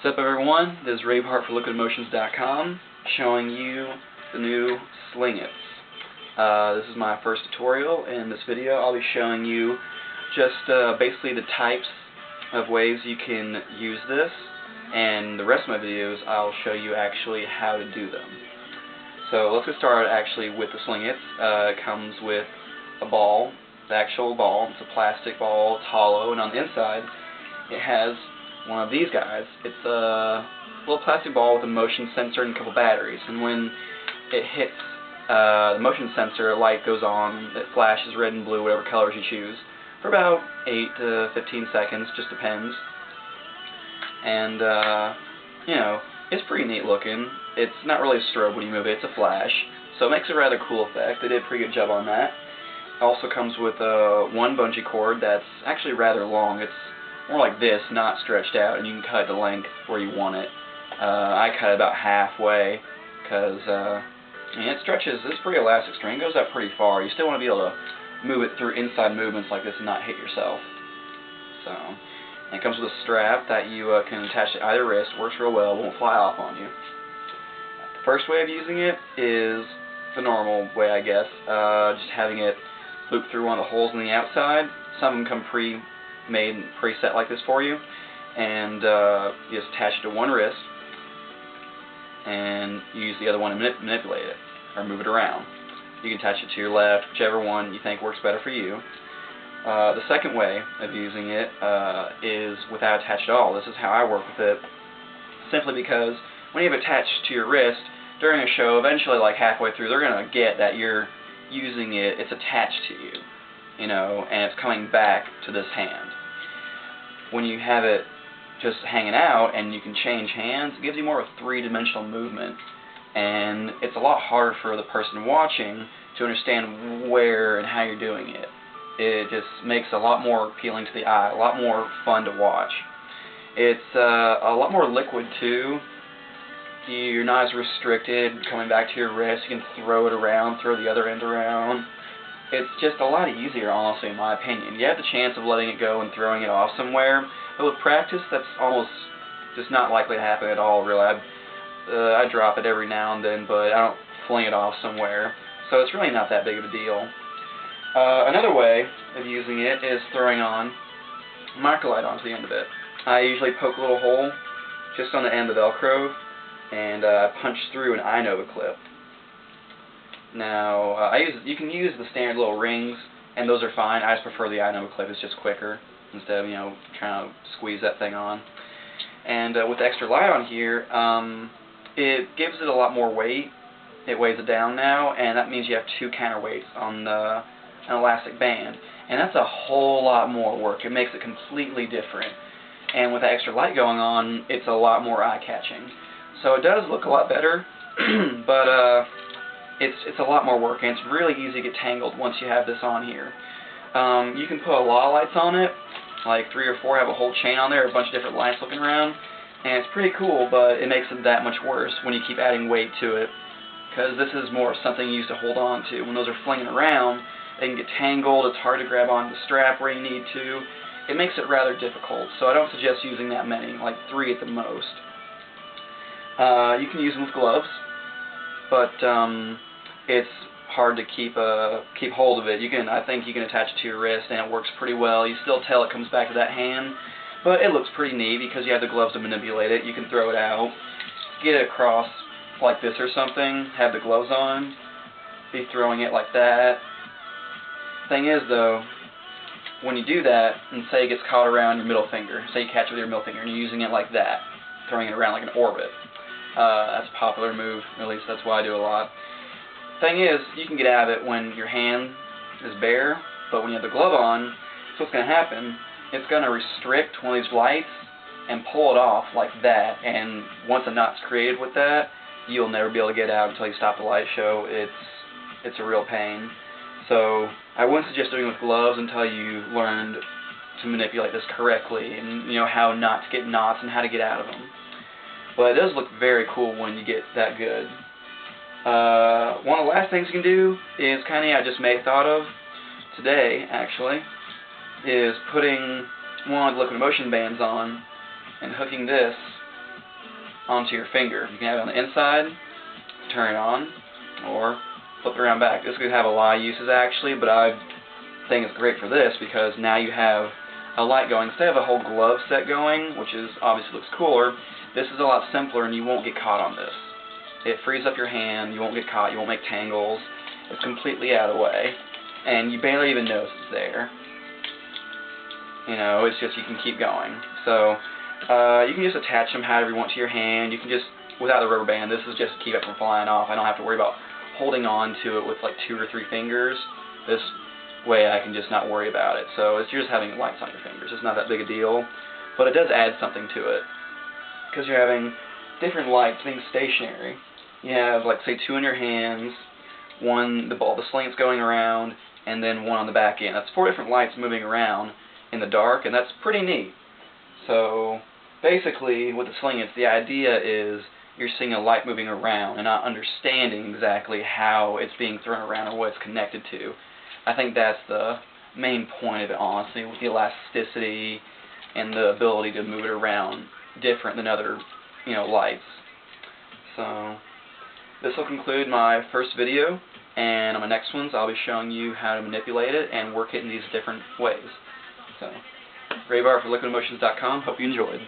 What's up, everyone? This is Raveheart for LiquidEmotions.com showing you the new Slingitz. This is my first tutorial. In this video I'll be showing you just basically the types of ways you can use this, and the rest of my videos I'll show you actually how to do them. So let's get started actually with the Slingitz. It comes with a ball, the actual ball. It's a plastic ball, it's hollow, and on the inside it has one of these guys. It's a little plastic ball with a motion sensor and a couple batteries, and when it hits the motion sensor, a light goes on. It flashes red and blue, whatever colors you choose, for about 8 to 15 seconds, just depends. And you know, it's pretty neat looking. It's not really a strobe when you move it, it's a flash, so it makes a rather cool effect. They did a pretty good job on that. It also comes with one bungee cord that's actually rather long. It's more like this, not stretched out, and you can cut the length where you want it. I cut it about halfway because it stretches. It's pretty elastic string. It goes out pretty far. You still want to be able to move it through inside movements like this and not hit yourself. So, and it comes with a strap that you can attach to either wrist. Works real well. Won't fly off on you. The first way of using it is the normal way, I guess. Just having it loop through one of the holes on the outside. Some of them come pre-made and preset like this for you, and you just attach it to one wrist and you use the other one to manipulate it or move it around. You can attach it to your left, whichever one you think works better for you. The second way of using it is without attached at all. This is how I work with it, simply because when you have it attached to your wrist during a show, eventually like halfway through they're going to get that you're using it, it's attached to you, you know, and it's coming back to this hand. When you have it just hanging out and you can change hands, it gives you more of a three-dimensional movement, and it's a lot harder for the person watching to understand where and how you're doing it. It just makes it a lot more appealing to the eye, a lot more fun to watch. It's a lot more liquid too. You're not as restricted coming back to your wrist. You can throw it around, throw the other end around. It's just a lot easier, honestly, in my opinion. You have the chance of letting it go and throwing it off somewhere, but with practice, that's almost just not likely to happen at all, really. I drop it every now and then, but I don't fling it off somewhere, so it's really not that big of a deal. Another way of using it is throwing on a microlight onto the end of it. I usually poke a little hole just on the end of the Velcro, and punch through an iNova clip. Now, you can use the standard little rings, and those are fine. I just prefer the iNova clip. It's just quicker instead of, you know, trying to squeeze that thing on. And with the extra light on here, it gives it a lot more weight. It weighs it down now, and that means you have two counterweights on an elastic band, and that's a whole lot more work. It makes it completely different. And with the extra light going on, it's a lot more eye-catching. So it does look a lot better, but it's a lot more work, and it's really easy to get tangled once you have this on here. You can put a lot of lights on it, like 3 or 4, have a whole chain on there, a bunch of different lights looking around, and it's pretty cool, but it makes it that much worse when you keep adding weight to it, because this is more something you use to hold on to. When those are flinging around, they can get tangled, it's hard to grab onto the strap where you need to. It makes it rather difficult, so I don't suggest using that many, like 3 at the most. You can use them with gloves, but it's hard to keep hold of it. I think you can attach it to your wrist, and it works pretty well. You still tell it comes back to that hand, but it looks pretty neat because you have the gloves to manipulate it. You can throw it out, get it across like this or something, have the gloves on, be throwing it like that. Thing is, though, when you do that, and say it gets caught around your middle finger, say you catch it with your middle finger and you're using it like that, throwing it around like an orbit. That's a popular move, at least that's what I do a lot. Thing is, you can get out of it when your hand is bare, but when you have the glove on, so what's going to happen, it's going to restrict one of these lights and pull it off like that, and once a knot's created with that, you'll never be able to get out until you stop the light show. It's a real pain. So I wouldn't suggest doing it with gloves until you learned to manipulate this correctly, and you know how not to get knots and how to get out of them. But it does look very cool when you get that good. One of the last things you can do is kind of I just thought of today, actually, is putting one of the liquid motion bands on and hooking this onto your finger. You can have it on the inside, turn it on, or flip it around back. This could have a lot of uses actually, but I think it's great for this because now you have a light going. Instead of a whole glove set going, which is obviously looks cooler, this is a lot simpler and you won't get caught on this. It frees up your hand, you won't get caught, you won't make tangles. It's completely out of the way, and you barely even notice it's there. You know, it's just you can keep going. So you can just attach them however you want to your hand. You can just, without the rubber band, this is just to keep it from flying off. I don't have to worry about holding on to it with like 2 or 3 fingers. This way I can just not worry about it. So it's just having lights on your fingers. It's not that big a deal, but it does add something to it because you're having different lights being stationary. You have, like, say 2 in your hands, one, the slingitz going around, and then one on the back end. That's 4 different lights moving around in the dark, and that's pretty neat. So basically, with the slingitz, the idea is you're seeing a light moving around and not understanding exactly how it's being thrown around or what it's connected to. I think that's the main point of it, honestly, with the elasticity and the ability to move it around different than other, lights. So this will conclude my first video, and on my next ones I'll be showing you how to manipulate it and work it in these different ways. So, Raveheart for liquidemotions.com. Hope you enjoyed.